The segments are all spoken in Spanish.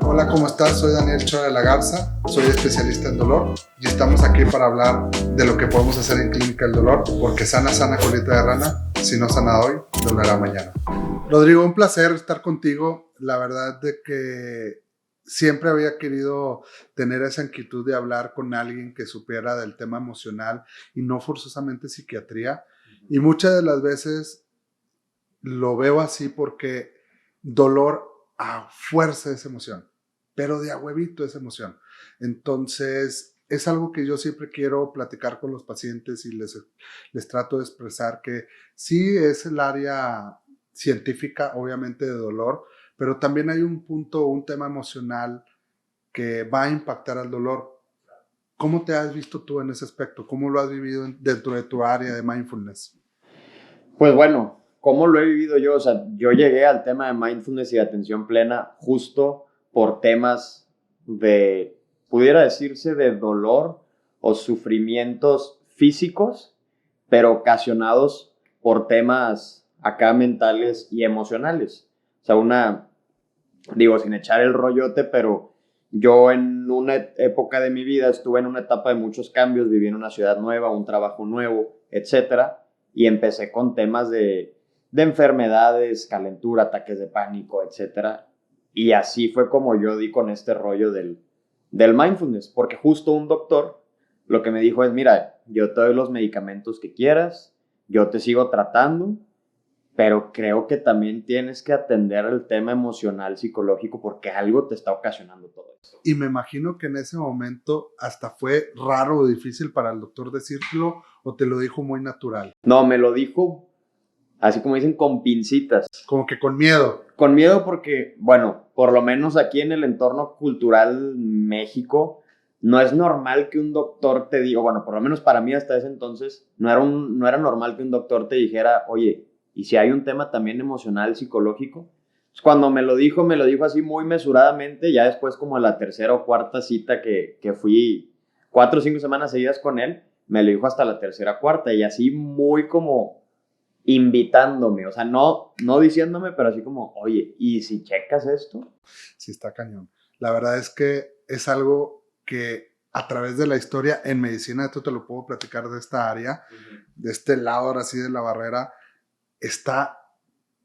Hola, ¿cómo estás? Soy Daniel Chora de la Garza, soy especialista en dolor y estamos aquí para hablar de lo que podemos hacer en Clínica del Dolor, porque sana, sana colita de rana, si no sana hoy, dolerá mañana. Rodrigo, un placer estar contigo. La verdad de que siempre había querido tener esa inquietud de hablar con alguien que supiera del tema emocional y no forzosamente psiquiatría. Y muchas de las veces lo veo así porque dolor a fuerza es emoción, pero de a huevito es emoción. Entonces, es algo que yo siempre quiero platicar con los pacientes y les trato de expresar que sí es el área científica, obviamente, de dolor, pero también hay un punto, un tema emocional que va a impactar al dolor. ¿Cómo te has visto tú en ese aspecto? ¿Cómo lo has vivido dentro de tu área de mindfulness? Pues bueno, ¿cómo lo he vivido yo? O sea, yo llegué al tema de mindfulness y de atención plena justo por temas de, pudiera decirse, de dolor o sufrimientos físicos, pero ocasionados por temas acá mentales y emocionales. O sea, digo, sin echar el rollote, pero yo en una época de mi vida estuve en una etapa de muchos cambios, viví en una ciudad nueva, un trabajo nuevo, etcétera, y empecé con temas de enfermedades, calentura, ataques de pánico, etcétera. Y así fue como yo di con este rollo del mindfulness, porque justo un doctor lo que me dijo es, mira, yo te doy los medicamentos que quieras, yo te sigo tratando, pero creo que también tienes que atender el tema emocional, psicológico, porque algo te está ocasionando todo esto. Y me imagino que en ese momento hasta fue raro o difícil para el doctor decírtelo o te lo dijo muy natural. No, me lo dijo, así como dicen, con pincitas. Como que con miedo. Con miedo porque, bueno, por lo menos aquí en el entorno cultural México, no es normal que un doctor te diga, bueno, por lo menos para mí hasta ese entonces, no era normal que un doctor te dijera, oye, ¿y si hay un tema también emocional, psicológico? Pues cuando me lo dijo así muy mesuradamente, ya después como a la tercera o cuarta cita que fui 4 o 5 semanas seguidas con él, me lo dijo hasta la tercera, cuarta, y así muy como invitándome, o sea, no diciéndome, pero así como, oye, ¿y si checas esto? Sí, está cañón. La verdad es que es algo que a través de la historia en medicina, esto te lo puedo platicar de esta área, de este lado ahora sí de la barrera, está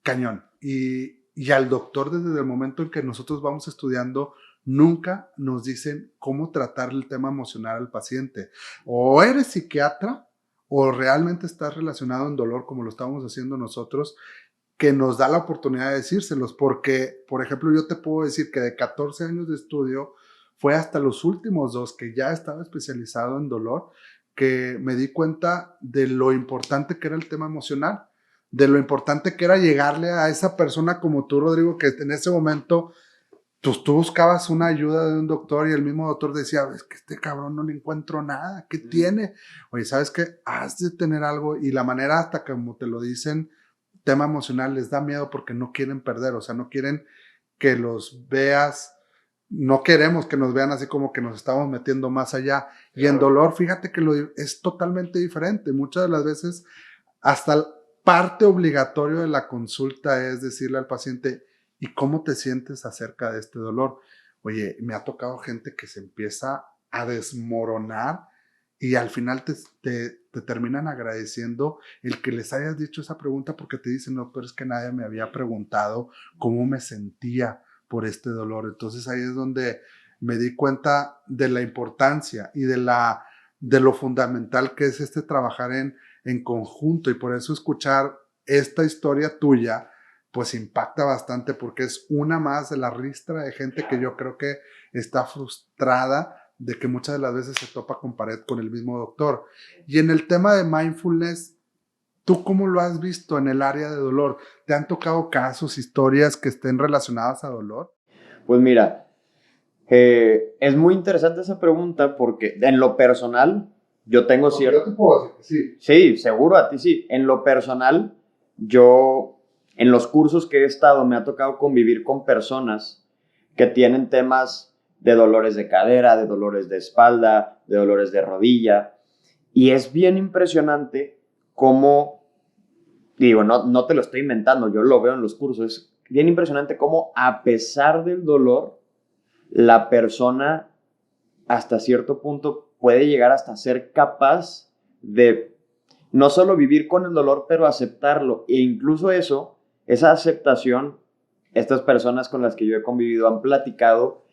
cañón. Y al doctor desde el momento en que nosotros vamos estudiando, nunca nos dicen cómo tratar el tema emocional al paciente. O eres psiquiatra o realmente estás relacionado en dolor como lo estamos haciendo nosotros, que nos da la oportunidad de decírselos, porque, por ejemplo, yo te puedo decir que de 14 años de estudio, fue hasta los últimos 2 que ya estaba especializado en dolor, que me di cuenta de lo importante que era el tema emocional, de lo importante que era llegarle a esa persona como tú, Rodrigo, que en ese momento tú buscabas una ayuda de un doctor y el mismo doctor decía, es que este cabrón no le encuentro nada, ¿qué tiene? Oye, ¿sabes qué? Has de tener algo y la manera hasta como te lo dicen, tema emocional, les da miedo porque no quieren perder, o sea, no quieren que los veas, no queremos que nos vean así como que nos estamos metiendo más allá. Y en dolor, fíjate que es totalmente diferente. Muchas de las veces, hasta el parte obligatorio de la consulta es decirle al paciente, ¿y cómo te sientes acerca de este dolor? Oye, me ha tocado gente que se empieza a desmoronar y al final te terminan agradeciendo el que les hayas dicho esa pregunta porque te dicen, no, pero es que nadie me había preguntado cómo me sentía por este dolor. Entonces ahí es donde me di cuenta de la importancia y de lo fundamental que es trabajar en conjunto, y por eso escuchar esta historia tuya pues impacta bastante porque es una más de la ristra de gente que yo creo que está frustrada de que muchas de las veces se topa con pared con el mismo doctor. Y en el tema de mindfulness, ¿tú cómo lo has visto en el área de dolor? ¿Te han tocado casos, historias que estén relacionadas a dolor? Pues mira, es muy interesante esa pregunta porque en lo personal, yo tengo Porque yo cierto... te puedo decir que sí. Sí, seguro a ti sí. En lo personal, yo en los cursos que he estado me ha tocado convivir con personas que tienen temas de dolores de cadera, de dolores de espalda, de dolores de rodilla. Y es bien impresionante cómo, digo, no te lo estoy inventando, yo lo veo en los cursos, es bien impresionante cómo a pesar del dolor, la persona hasta cierto punto puede llegar hasta ser capaz de no solo vivir con el dolor, pero aceptarlo. E incluso eso, esa aceptación, estas personas con las que yo he convivido han platicado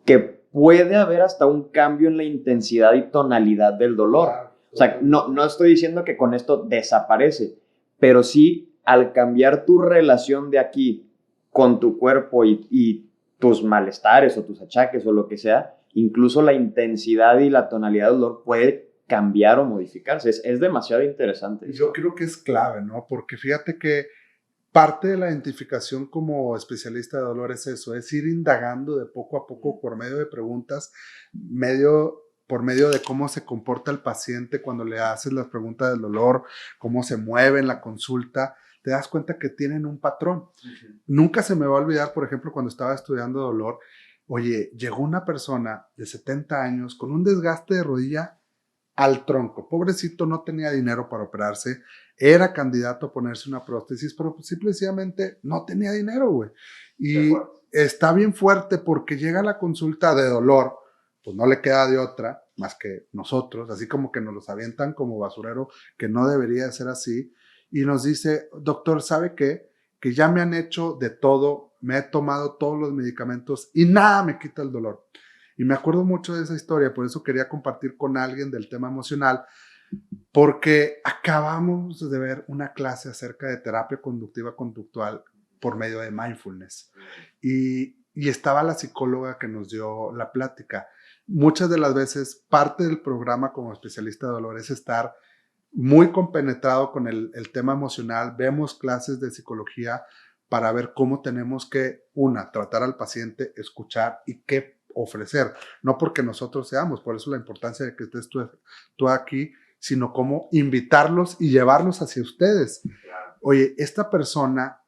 que puede haber hasta un cambio en la intensidad y tonalidad del dolor. O sea, no estoy diciendo que con esto desaparece, pero sí al cambiar tu relación de aquí con tu cuerpo y tus malestares o tus achaques o lo que sea, incluso la intensidad y la tonalidad del dolor puede cambiar o modificarse. Es demasiado interesante. Yo creo que es clave, ¿no? Porque fíjate que parte de la identificación como especialista de dolor es eso, es ir indagando de poco a poco por medio de preguntas, por medio de cómo se comporta el paciente cuando le haces las preguntas del dolor, cómo se mueve en la consulta, te das cuenta que tienen un patrón. Nunca se me va a olvidar, por ejemplo, cuando estaba estudiando dolor, oye, llegó una persona de 70 años con un desgaste de rodilla al tronco. Pobrecito, no tenía dinero para operarse, era candidato a ponerse una prótesis, pero pues simplemente no tenía dinero, güey. Y está bien fuerte porque llega a la consulta de dolor, pues no le queda de otra más que nosotros, así como que nos los avientan como basurero, que no debería ser así, y nos dice, doctor, ¿sabe qué? Que ya me han hecho de todo, me he tomado todos los medicamentos y nada me quita el dolor. Y me acuerdo mucho de esa historia, por eso quería compartir con alguien del tema emocional, porque acabamos de ver una clase acerca de terapia conductiva conductual por medio de mindfulness. Y estaba la psicóloga que nos dio la plática. Muchas de las veces parte del programa como especialista de dolor es estar muy compenetrado con el tema emocional. Vemos clases de psicología para ver cómo tenemos que, tratar al paciente, escuchar y qué ofrecer. No porque nosotros seamos, por eso la importancia de que estés tú aquí, sino cómo invitarlos y llevarlos hacia ustedes. Oye, esta persona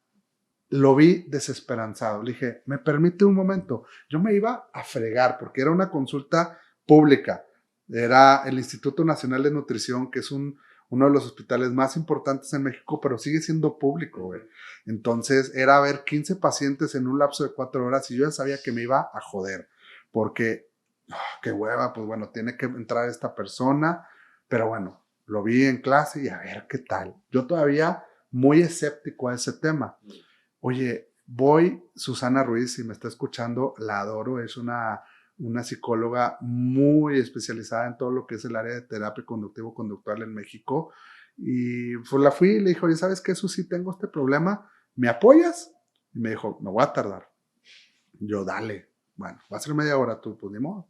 lo vi desesperanzado. Le dije, ¿me permite un momento? Yo me iba a fregar porque era una consulta pública. Era el Instituto Nacional de Nutrición, que es uno de los hospitales más importantes en México, pero sigue siendo público, güey. Entonces era ver 15 pacientes en un lapso de 4 horas y yo ya sabía que me iba a joder, porque, qué hueva, pues bueno, tiene que entrar esta persona, pero bueno, lo vi en clase y a ver qué tal. Yo todavía muy escéptico a ese tema. Oye, Susana Ruiz, si me está escuchando, la adoro, es una psicóloga muy especializada en todo lo que es el área de terapia conductivo-conductual en México. Y pues la fui y le dijo, oye, ¿sabes qué, Susi? Tengo este problema, ¿me apoyas? Y me dijo, me voy a tardar. Yo, dale. Bueno, va a ser media hora tú, pues ni modo.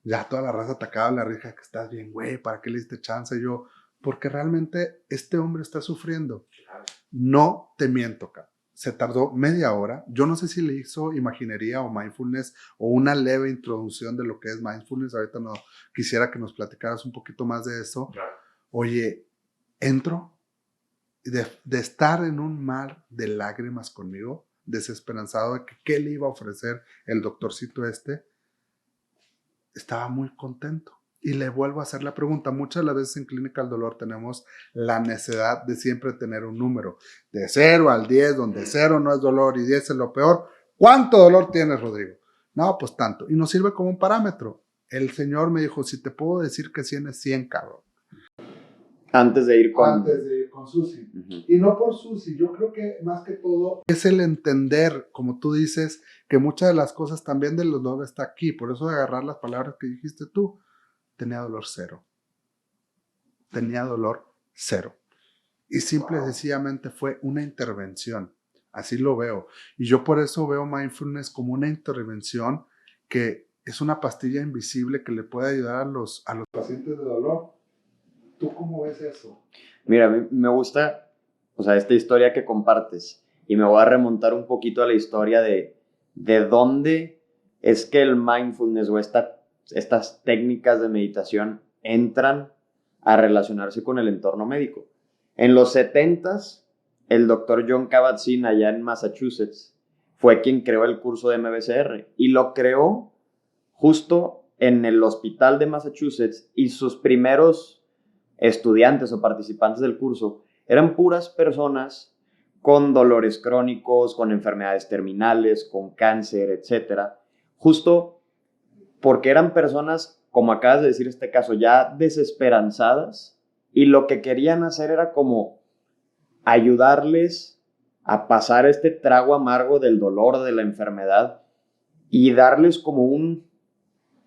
Ya toda la raza atacaba la rija, que estás bien, güey, ¿para qué le diste chance? Y yo, porque realmente este hombre está sufriendo. No te miento, cabrón. Se tardó media hora. Yo no sé si le hizo imaginería o mindfulness o una leve introducción de lo que es mindfulness. Ahorita no quisiera que nos platicaras un poquito más de eso. Claro. Oye, entro de estar en un mar de lágrimas conmigo, desesperanzado de que qué le iba a ofrecer el doctorcito este. Estaba muy contento. Y le vuelvo a hacer la pregunta. Muchas de las veces en Clínica del Dolor tenemos la necesidad de siempre tener un número. De 0 al 10, donde 0 no es dolor y 10 es lo peor. ¿Cuánto dolor tienes, Rodrigo? No, pues tanto. Y nos sirve como un parámetro. El señor me dijo, si te puedo decir que 100 es 100, cabrón. Antes de ir con Susi. Y no por Susi, yo creo que más que todo es el entender, como tú dices, que muchas de las cosas también del dolor está aquí. Por eso de agarrar las palabras que dijiste tú. Tenía dolor cero. Tenía dolor cero. Y simple y sencillamente fue una intervención. Así lo veo. Y yo por eso veo mindfulness como una intervención que es una pastilla invisible que le puede ayudar a los pacientes de dolor. ¿Tú cómo ves eso? Mira, a mí me gusta, o sea, esta historia que compartes. Y me voy a remontar un poquito a la historia de dónde es que el mindfulness o estas técnicas de meditación entran a relacionarse con el entorno médico. En los 70s, el doctor John Kabat-Zinn allá en Massachusetts fue quien creó el curso de MBCR y lo creó justo en el hospital de Massachusetts y sus primeros estudiantes o participantes del curso eran puras personas con dolores crónicos, con enfermedades terminales, con cáncer, etc. justo porque eran personas, como acabas de decir este caso, ya desesperanzadas, y lo que querían hacer era como ayudarles a pasar este trago amargo del dolor, de la enfermedad, y darles como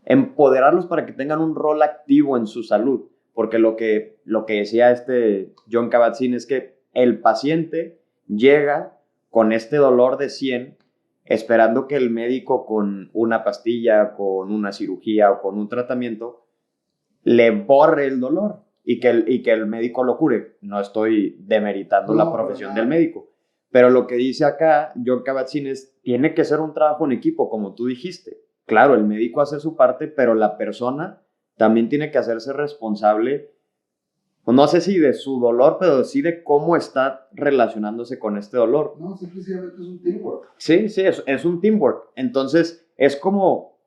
empoderarlos para que tengan un rol activo en su salud. Porque lo que decía este Jon Kabat-Zinn es que el paciente llega con este dolor de 100 esperando que el médico con una pastilla, con una cirugía o con un tratamiento le borre el dolor y que el médico lo cure. No estoy demeritando la profesión del médico, pero lo que dice acá Jon Kabat-Zinn es, tiene que ser un trabajo en equipo, como tú dijiste. Claro, el médico hace su parte, pero la persona también tiene que hacerse responsable, no sé si de su dolor, pero sí de cómo está relacionándose con este dolor. No, simplemente es un teamwork. Sí, es un teamwork. Entonces, es como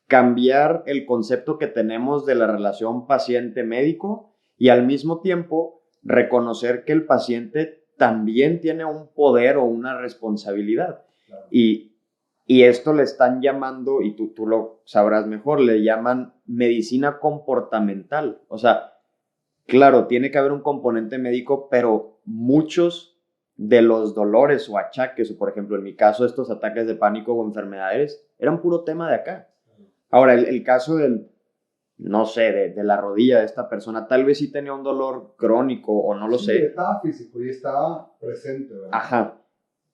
cambiar el concepto que tenemos de la relación paciente-médico y al mismo tiempo reconocer que el paciente también tiene un poder o una responsabilidad. Claro. Y esto le están llamando, y tú lo sabrás mejor, le llaman medicina comportamental. O sea, claro, tiene que haber un componente médico, pero muchos de los dolores o achaques, o por ejemplo, en mi caso, estos ataques de pánico o enfermedades, eran puro tema de acá. Ahora, el caso del, no sé, de la rodilla de esta persona, tal vez sí tenía un dolor crónico o no lo sé. Estaba físico y estaba presente, ¿verdad? Ajá.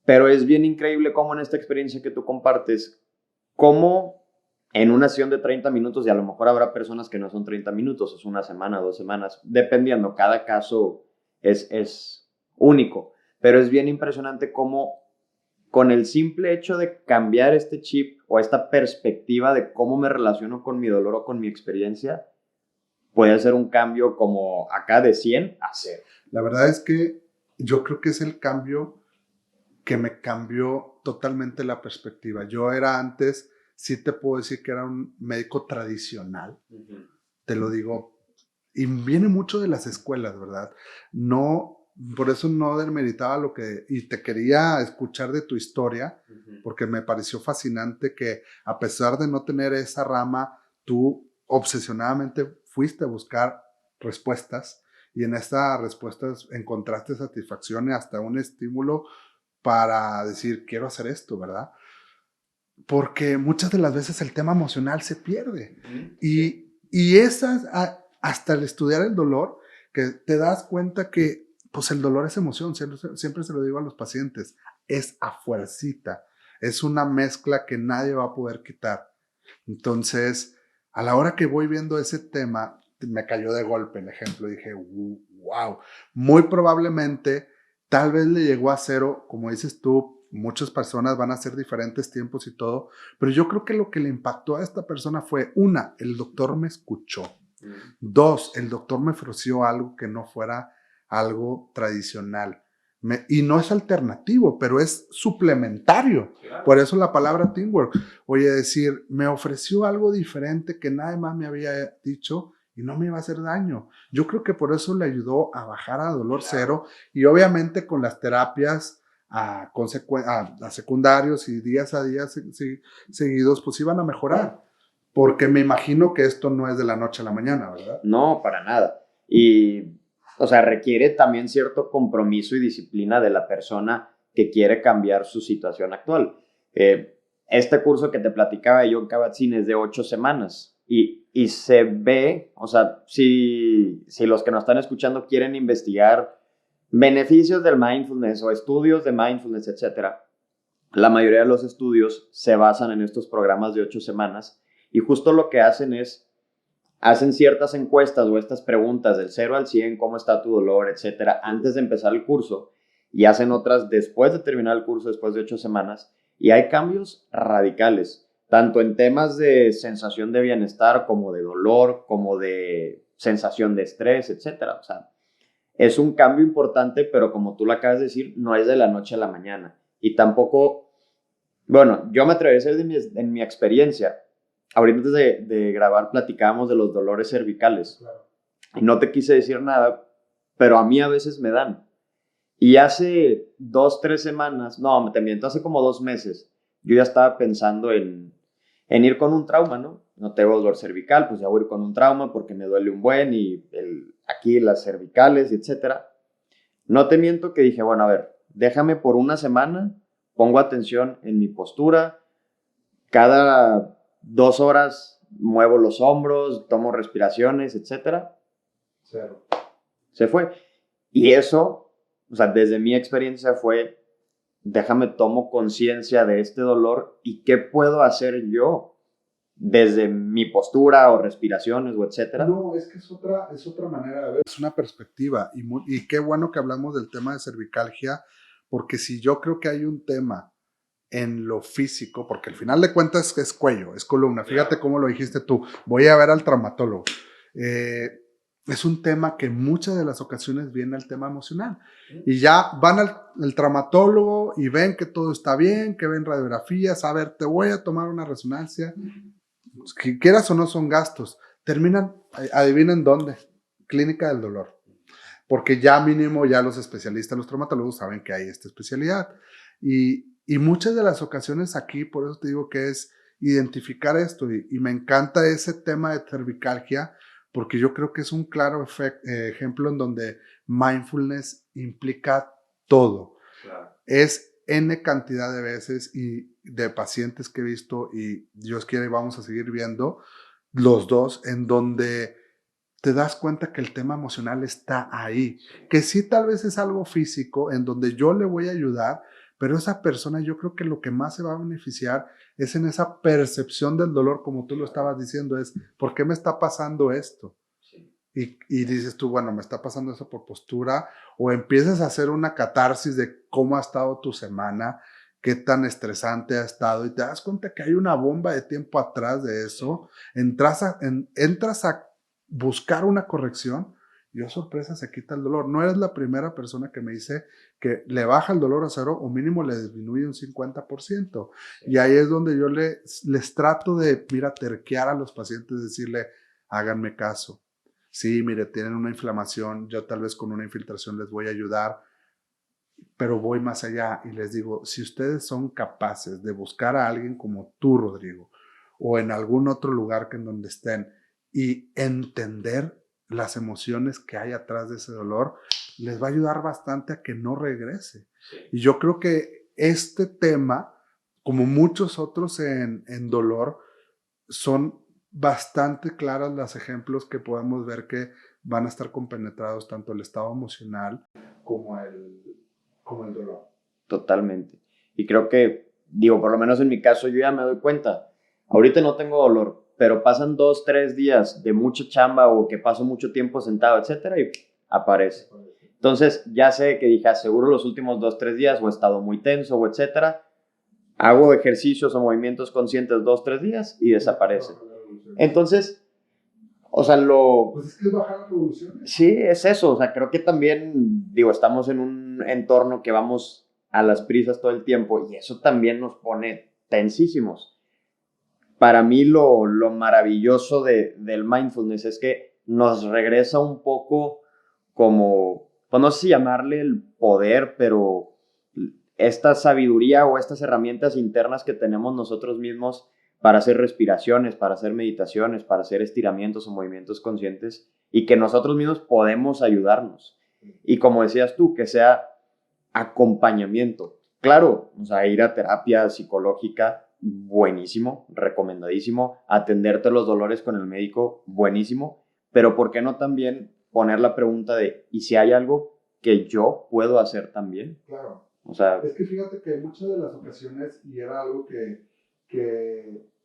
Pero es bien increíble cómo en esta experiencia que tú compartes, cómo en una sesión de 30 minutos, y a lo mejor habrá personas que no son 30 minutos, es una semana, 2 semanas, dependiendo, cada caso es único, pero es bien impresionante cómo con el simple hecho de cambiar este chip o esta perspectiva de cómo me relaciono con mi dolor o con mi experiencia, puede hacer un cambio como acá de 100 a 0. La verdad es que yo creo que es el cambio que me cambió totalmente la perspectiva. Yo era antes, sí te puedo decir que era un médico tradicional, te lo digo, y viene mucho de las escuelas, ¿verdad? No, por eso no demeritaba lo que, y te quería escuchar de tu historia, porque me pareció fascinante que a pesar de no tener esa rama, tú obsesionadamente fuiste a buscar respuestas, y en estas respuestas encontraste satisfacción y hasta un estímulo para decir, quiero hacer esto, ¿verdad? Porque muchas de las veces el tema emocional se pierde. Y esas, hasta el estudiar el dolor, que te das cuenta que pues el dolor es emoción, siempre se lo digo a los pacientes, es a fuercita, es una mezcla que nadie va a poder quitar. Entonces, a la hora que voy viendo ese tema, me cayó de golpe el ejemplo, dije, wow, muy probablemente, tal vez le llegó a 0, como dices tú, muchas personas van a hacer diferentes tiempos y todo, pero yo creo que lo que le impactó a esta persona fue, 1, el doctor me escuchó, 2, el doctor me ofreció algo que no fuera algo tradicional. Y no es alternativo, pero es suplementario. Claro. Por eso la palabra teamwork. Oye, decir, me ofreció algo diferente que nadie más me había dicho y no me iba a hacer daño. Yo creo que por eso le ayudó a bajar a dolor cero y obviamente con las terapias a secundarios y días a días seguidos, pues iban a mejorar. Porque me imagino que esto no es de la noche a la mañana, ¿verdad? No, para nada. Y o sea, requiere también cierto compromiso y disciplina de la persona que quiere cambiar su situación actual. Este curso que te platicaba de Jon Kabat-Zinn es de 8 semanas y se ve, o sea, si los que nos están escuchando quieren investigar beneficios del mindfulness o estudios de mindfulness, etcétera, la mayoría de los estudios se basan en estos programas de 8 semanas y justo lo que hacen es hacen ciertas encuestas o estas preguntas del 0 al 100, cómo está tu dolor, etcétera, antes de empezar el curso, y hacen otras después de terminar el curso, después de 8 semanas, y hay cambios radicales, tanto en temas de sensación de bienestar, como de dolor, como de sensación de estrés, etcétera. O sea, es un cambio importante, pero como tú lo acabas de decir, no es de la noche a la mañana. Y tampoco, bueno, yo me atrevería a decir en mi experiencia, ahorita antes de grabar platicábamos de los dolores cervicales. Claro. Y no te quise decir nada, pero a mí a veces me dan. Y hace 2, 3 semanas, no, te miento, hace como 2 meses, yo ya estaba pensando en en ir con un trauma, ¿no? No tengo dolor cervical, pues ya voy a ir con un trauma porque me duele un buen y aquí las cervicales, etcétera. No te miento que dije, bueno, a ver, déjame por una semana, pongo atención en mi postura, cada 2 horas muevo los hombros, tomo respiraciones, etcétera. Cero. Se fue. Y eso, o sea, desde mi experiencia fue, déjame tomo conciencia de este dolor y qué puedo hacer yo desde mi postura o respiraciones o etcétera. No, es que es otra manera de ver, es una perspectiva y qué bueno que hablamos del tema de cervicalgia, porque si yo creo que hay un tema en lo físico, porque al final de cuentas es cuello, es columna, fíjate cómo lo dijiste tú, voy a ver al traumatólogo. Es un tema que en muchas de las ocasiones viene al tema emocional y ya van al traumatólogo y ven que todo está bien, que ven radiografías, a ver, te voy a tomar una resonancia, que quieras o no son gastos, terminan, adivinen dónde, clínica del dolor, porque ya mínimo ya los especialistas, los traumatólogos saben que hay esta especialidad y muchas de las ocasiones aquí, por eso te digo que es identificar esto y me encanta ese tema de cervicalgia porque yo creo que es un claro ejemplo en donde mindfulness implica todo. Claro. Es N cantidad de veces y de pacientes que he visto y Dios quiere vamos a seguir viendo los dos en donde te das cuenta que el tema emocional está ahí, que sí tal vez es algo físico en donde yo le voy a ayudar, pero esa persona yo creo que lo que más se va a beneficiar es en esa percepción del dolor, como tú lo estabas diciendo, es ¿por qué me está pasando esto? Y dices tú, bueno, me está pasando eso por postura, o empiezas a hacer una catarsis de cómo ha estado tu semana, qué tan estresante ha estado, y te das cuenta que hay una bomba de tiempo atrás de eso, entras a buscar una corrección, y oh sorpresa, se quita el dolor. No eres la primera persona que me dice que le baja el dolor a cero o mínimo le disminuye un 50%. Y ahí es donde yo les trato de, mira, terquear a los pacientes, decirle, háganme caso. Sí, mire, tienen una inflamación, yo tal vez con una infiltración les voy a ayudar, pero voy más allá y les digo, si ustedes son capaces de buscar a alguien como tú, Rodrigo, o en algún otro lugar que en donde estén y entender las emociones que hay atrás de ese dolor, les va a ayudar bastante a que no regrese. Y yo creo que este tema, como muchos otros en dolor, son bastante claras los ejemplos que podemos ver que van a estar compenetrados tanto el estado emocional como el dolor. Totalmente. Y creo que, digo, por lo menos en mi caso yo ya me doy cuenta. Ahorita no tengo dolor, pero pasan 2, 3 días de mucha chamba o que paso mucho tiempo sentado, etcétera, y aparece. Entonces ya sé que dije, seguro los últimos 2, 3 días o he estado muy tenso o etcétera. Hago ejercicios o movimientos conscientes 2, 3 días y desaparece. Entonces, o sea, Pues es que es bajar las revoluciones. Sí, es eso. O sea, creo que también, digo, estamos en un entorno que vamos a las prisas todo el tiempo y eso también nos pone tensísimos. Para mí lo maravilloso del mindfulness es que nos regresa un poco como, pues no sé si llamarle el poder, pero esta sabiduría o estas herramientas internas que tenemos nosotros mismos para hacer respiraciones, para hacer meditaciones, para hacer estiramientos o movimientos conscientes y que nosotros mismos podemos ayudarnos. Y como decías tú, que sea acompañamiento. Claro, o sea, ir a terapia psicológica, buenísimo, recomendadísimo. Atenderte los dolores con el médico, buenísimo. Pero ¿por qué no también poner la pregunta de, ¿y si hay algo que yo puedo hacer también? Claro. O sea, es que fíjate que en muchas de las ocasiones, y era algo que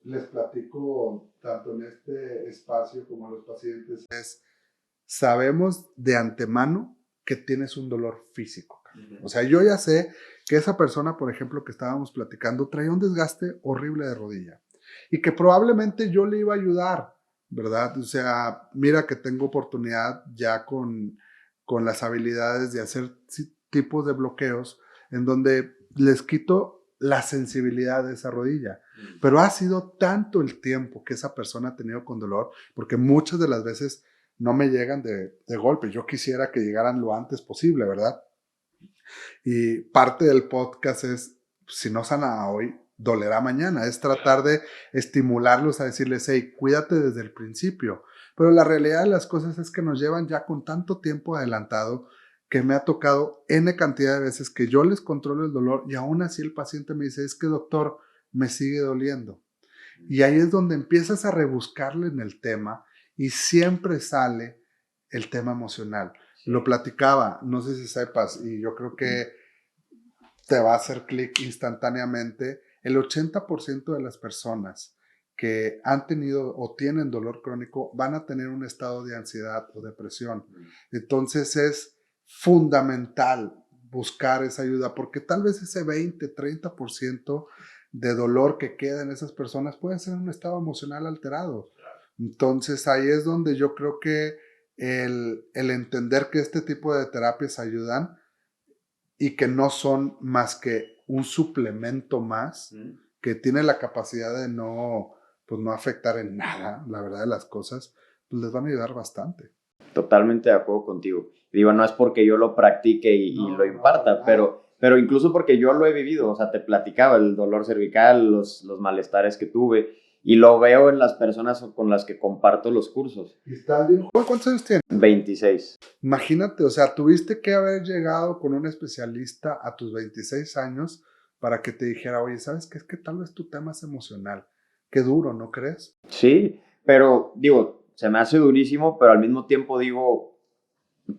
les platico tanto en este espacio como a los pacientes, es sabemos de antemano que tienes un dolor físico. O sea, yo ya sé que esa persona, por ejemplo, que estábamos platicando, traía un desgaste horrible de rodilla y que probablemente yo le iba a ayudar, ¿verdad? O sea, mira que tengo oportunidad ya con las habilidades de hacer tipos de bloqueos en donde les quito la sensibilidad de esa rodilla. Pero ha sido tanto el tiempo que esa persona ha tenido con dolor, porque muchas de las veces no me llegan de golpe. Yo quisiera que llegaran lo antes posible, ¿verdad? Y parte del podcast es, si no sana hoy, dolerá mañana, es tratar de estimularlos a decirles, hey, cuídate desde el principio. Pero la realidad de las cosas es que nos llevan ya con tanto tiempo adelantado que me ha tocado N cantidad de veces que yo les controlo el dolor y aún así el paciente me dice, es que doctor, me sigue doliendo. Y ahí es donde empiezas a rebuscarle en el tema y siempre sale el tema emocional. Lo platicaba, no sé si sepas, y yo creo que te va a hacer clic instantáneamente. El 80% de las personas que han tenido o tienen dolor crónico van a tener un estado de ansiedad o depresión. Entonces es fundamental buscar esa ayuda porque tal vez ese 20-30% de dolor que queda en esas personas puede ser un estado emocional alterado. Entonces ahí es donde yo creo que el entender que este tipo de terapias ayudan y que no son más que un suplemento más que tiene la capacidad de no, pues no afectar en nada, la verdad de las cosas, pues les van a ayudar bastante. Totalmente de acuerdo contigo. Digo, no es porque yo lo practique y lo imparta, pero incluso porque yo lo he vivido, o sea, te platicaba el dolor cervical, los malestares que tuve, y lo veo en las personas con las que comparto los cursos. ¿Y estás bien? ¿Cuántos años tienes? 26. Imagínate, o sea, tuviste que haber llegado con un especialista a tus 26 años para que te dijera, oye, ¿sabes qué? Es que tal vez tu tema es emocional. Qué duro, ¿no crees? Sí, pero digo, se me hace durísimo, pero al mismo tiempo digo,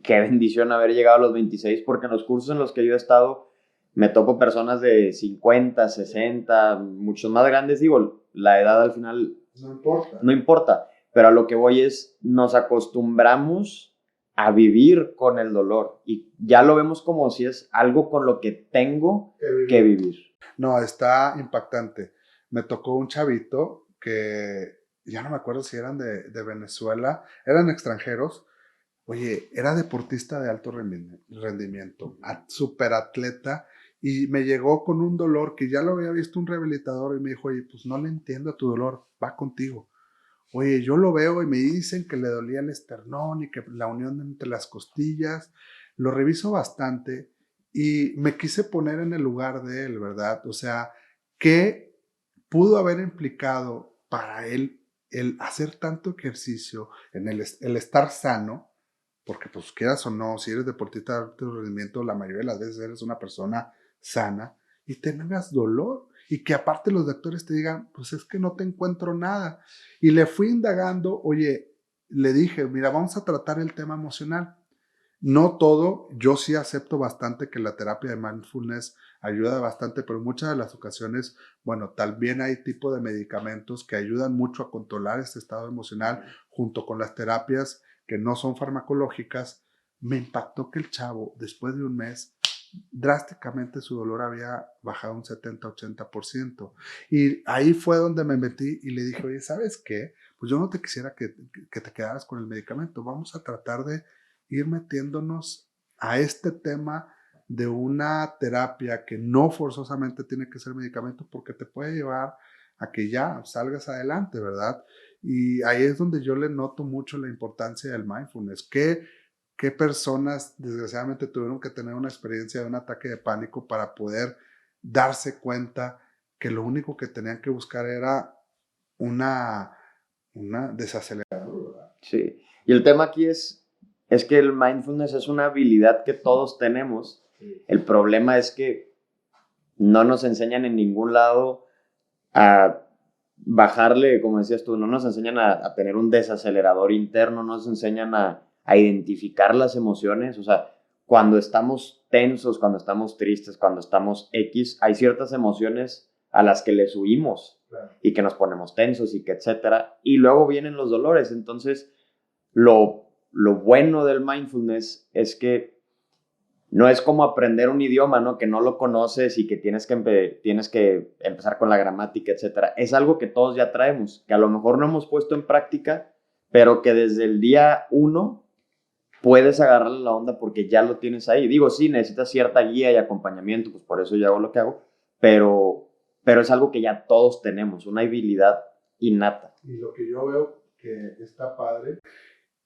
qué bendición haber llegado a los 26, porque en los cursos en los que yo he estado, me topo personas de 50, 60, muchos más grandes, digo, la edad al final No importa. no importa, pero a lo que voy es, nos acostumbramos a vivir con el dolor y ya lo vemos como si es algo con lo que tengo que vivir. No, está impactante. Me tocó un chavito que ya no me acuerdo si eran de Venezuela, eran extranjeros. Oye, era deportista de alto rendimiento, súper atleta, y me llegó con un dolor que ya lo había visto un rehabilitador y me dijo, oye, pues no le entiendo a tu dolor, va contigo. Oye, yo lo veo y me dicen que le dolía el esternón y que la unión entre las costillas. Lo reviso bastante y me quise poner en el lugar de él, ¿verdad? O sea, ¿qué pudo haber implicado para él el hacer tanto ejercicio, en el estar sano? Porque pues quieras o no, si eres deportista de alto rendimiento, la mayoría de las veces eres una persona sana y tengas dolor y que aparte los doctores te digan, pues es que no te encuentro nada. Y le fui indagando, oye, le dije, mira, vamos a tratar el tema emocional. No todo, yo sí acepto bastante que la terapia de mindfulness ayuda bastante, pero en muchas de las ocasiones, bueno, también hay tipo de medicamentos que ayudan mucho a controlar este estado emocional junto con las terapias que no son farmacológicas. Me impactó que el chavo, después de un mes, drásticamente su dolor había bajado un 70-80%. Y ahí fue donde me metí y le dije, oye, ¿sabes qué? Pues yo no te quisiera que te quedaras con el medicamento. Vamos a tratar de ir metiéndonos a este tema de una terapia que no forzosamente tiene que ser medicamento porque te puede llevar a que ya salgas adelante, ¿verdad? Y ahí es donde yo le noto mucho la importancia del mindfulness. ¿Qué personas desgraciadamente tuvieron que tener una experiencia de un ataque de pánico para poder darse cuenta que lo único que tenían que buscar era una, una desaceleradora, ¿verdad? Sí, y el tema aquí es que el mindfulness es una habilidad que todos tenemos. El problema es que no nos enseñan en ningún lado a bajarle, como decías tú, no nos enseñan a tener un desacelerador interno, no nos enseñan a identificar las emociones, o sea, cuando estamos tensos, cuando estamos tristes, cuando estamos X, hay ciertas emociones a las que les huimos y que nos ponemos tensos y que etcétera, y luego vienen los dolores. Entonces, lo bueno del mindfulness es que no es como aprender un idioma, ¿no? Que no lo conoces y que tienes que empezar con la gramática, etcétera. Es algo que todos ya traemos, que a lo mejor no hemos puesto en práctica, pero que desde el día uno puedes agarrarle la onda porque ya lo tienes ahí. Digo, sí, necesitas cierta guía y acompañamiento, pues por eso yo hago lo que hago, pero es algo que ya todos tenemos, una habilidad innata. Y lo que yo veo que está padre,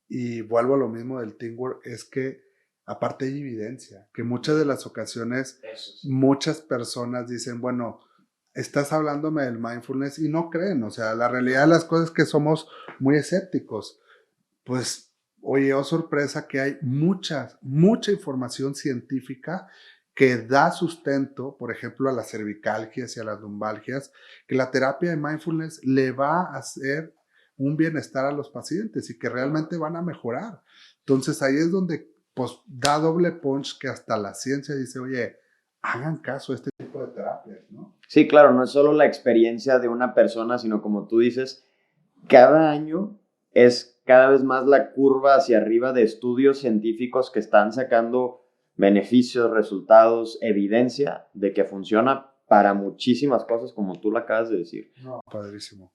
y vuelvo a lo mismo del teamwork, es que aparte hay evidencia, que muchas de las ocasiones muchas personas dicen, bueno, estás hablándome del mindfulness y no creen, o sea, la realidad de las cosas es que somos muy escépticos. Pues, oye, oh sorpresa que hay mucha información científica que da sustento, por ejemplo, a las cervicalgias y a las lumbalgias, que la terapia de mindfulness le va a hacer un bienestar a los pacientes y que realmente van a mejorar. Entonces ahí es donde pues da doble punch que hasta la ciencia dice, oye, hagan caso a este tipo de terapias, ¿no? Sí, claro, no es solo la experiencia de una persona, sino como tú dices, cada año es cada vez más la curva hacia arriba de estudios científicos que están sacando beneficios, resultados, evidencia de que funciona para muchísimas cosas, como tú lo acabas de decir. No, padrísimo.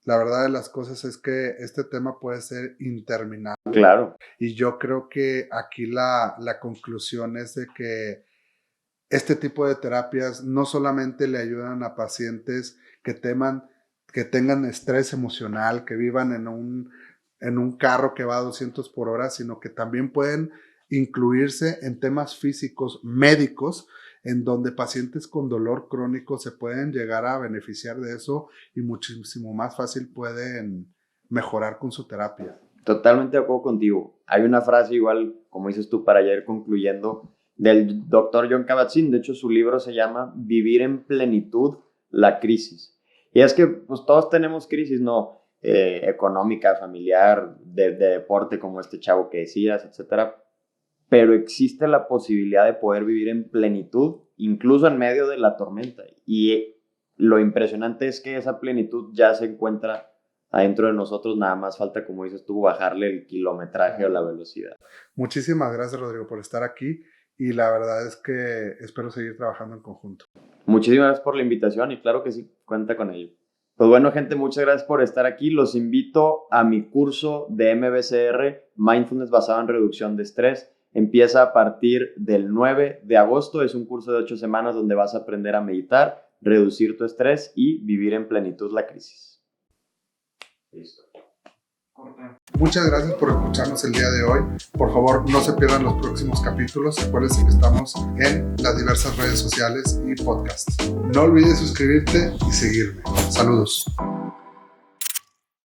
La verdad de las cosas es que este tema puede ser interminable. Claro. Y yo creo que aquí la conclusión es de que este tipo de terapias no solamente le ayudan a pacientes que tengan estrés emocional, que vivan en un carro que va a 200 por hora, sino que también pueden incluirse en temas físicos, médicos, en donde pacientes con dolor crónico se pueden llegar a beneficiar de eso y muchísimo más fácil pueden mejorar con su terapia. Totalmente de acuerdo contigo. Hay una frase igual, como dices tú, para ya ir concluyendo, del doctor Jon Kabat-Zinn. De hecho, su libro se llama Vivir en plenitud, la crisis. Y es que pues todos tenemos crisis, ¿no? Económica, familiar, de deporte, como este chavo que decías, etcétera. Pero existe la posibilidad de poder vivir en plenitud, incluso en medio de la tormenta. Y lo impresionante es que esa plenitud ya se encuentra adentro de nosotros, nada más falta, como dices tú, bajarle el kilometraje o la velocidad. Muchísimas gracias, Rodrigo, por estar aquí y la verdad es que espero seguir trabajando en conjunto. Muchísimas gracias por la invitación y claro que sí, cuenta con ello. Pues bueno, gente, muchas gracias por estar aquí. Los invito a mi curso de MBCR, Mindfulness basado en reducción de estrés. Empieza a partir del 9 de agosto. Es un curso de 8 semanas donde vas a aprender a meditar, reducir tu estrés y vivir en plenitud la crisis. Listo. Muchas gracias por escucharnos el día de hoy. Por favor, no se pierdan los próximos capítulos. Acuérdense que estamos en las diversas redes sociales y podcasts. No olvides suscribirte y seguirme. Saludos.